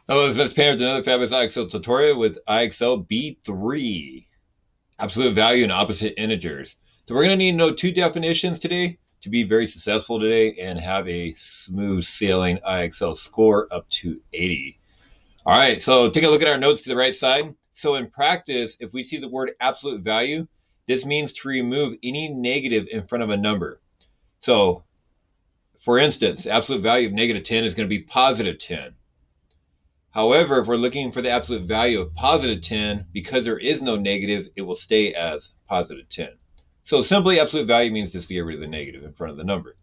Hello, this is Mr. Painter with another fabulous IXL tutorial with IXL B.3. Absolute value and opposite integers. So we're going to need to know two definitions today to be very successful today and have a smooth sailing IXL score up to 80. All right, so take a look at our notes to the right side. So in practice, if we see the word absolute value, this means to remove any negative in front of a number. So for instance, absolute value of negative 10 is going to be positive 10. However, if we're looking for the absolute value of positive 10, because there is no negative, it will stay as positive 10. So simply absolute value means just to get rid of the negative in front of the number.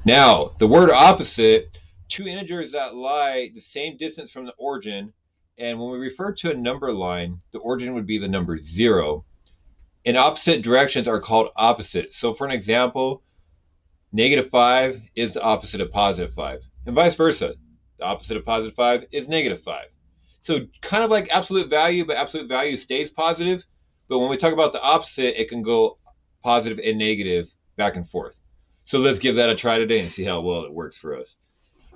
Now, the word opposite, two integers that lie the same distance from the origin, and when we refer to a number line, the origin would be the number 0, and opposite directions are called opposites. So for an example, negative 5 is the opposite of positive 5, and vice versa. The opposite of positive 5 is negative 5. So kind of like absolute value, but absolute value stays positive. But when we talk about the opposite, it can go positive and negative back and forth. So let's give that a try today and see how well it works for us.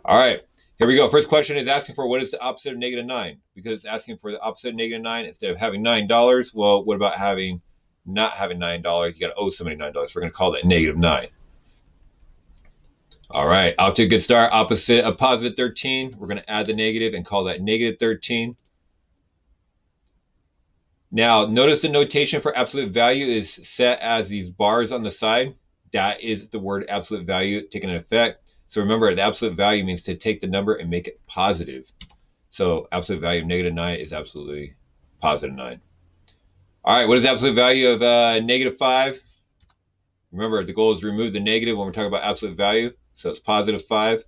All right, here we go. First question is asking for what is the opposite of negative 9? Because it's asking for the opposite of negative 9 instead of having $9. Well, what about not having $9? You got to owe somebody $9. We're going to call that negative 9. All right, off to a good start. Opposite of positive 13, we're going to add the negative and call that negative 13. Now, notice the notation for absolute value is set as these bars on the side. That is the word absolute value taking an effect. So remember, the absolute value means to take the number and make it positive. So absolute value of negative 9 is absolutely positive 9. All right, what is the absolute value of negative 5? Remember, the goal is to remove the negative when we're talking about absolute value. So it's positive 5.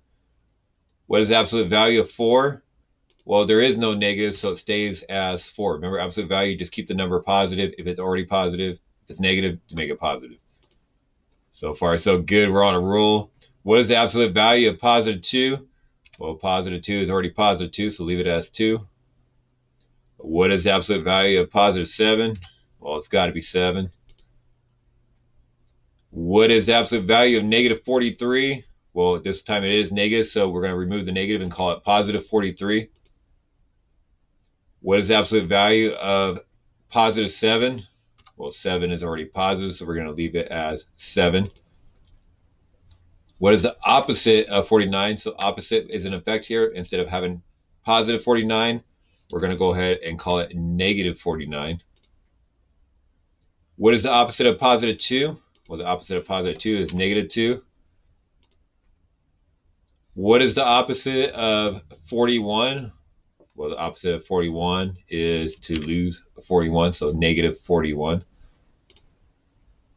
What is the absolute value of 4? Well, there is no negative, so it stays as 4. Remember, absolute value, just keep the number positive if it's already positive. If it's negative, to make it positive. So far, so good. We're on a roll. What is the absolute value of positive 2? Well, positive 2 is already positive 2, so leave it as 2. What is the absolute value of positive 7? Well, it's got to be 7. What is the absolute value of negative 43? Well, this time it is negative, so we're going to remove the negative and call it positive 43. What is the absolute value of positive 7? Well, 7 is already positive, so we're going to leave it as 7. What is the opposite of 49? So opposite is in effect here. Instead of having positive 49, we're going to go ahead and call it negative 49. What is the opposite of positive 2? Well, the opposite of positive 2 is negative 2. What is the opposite of 41? Well, the opposite of 41 is to lose 41, so negative 41.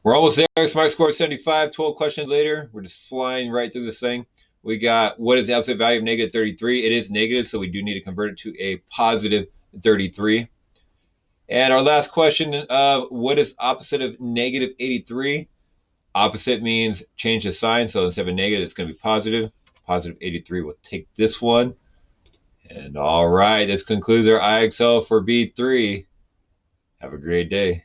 We're almost there. Smart score 75, 12 questions later. We're just flying right through this thing. We got, what is the absolute value of negative 33? It is negative, so we do need to convert it to a positive 33. And our last question of what is opposite of negative 83? Opposite means change the sign, so instead of a negative, it's going to be positive. Positive 83 will take this one. And all right, this concludes our IXL for B3. Have a great day.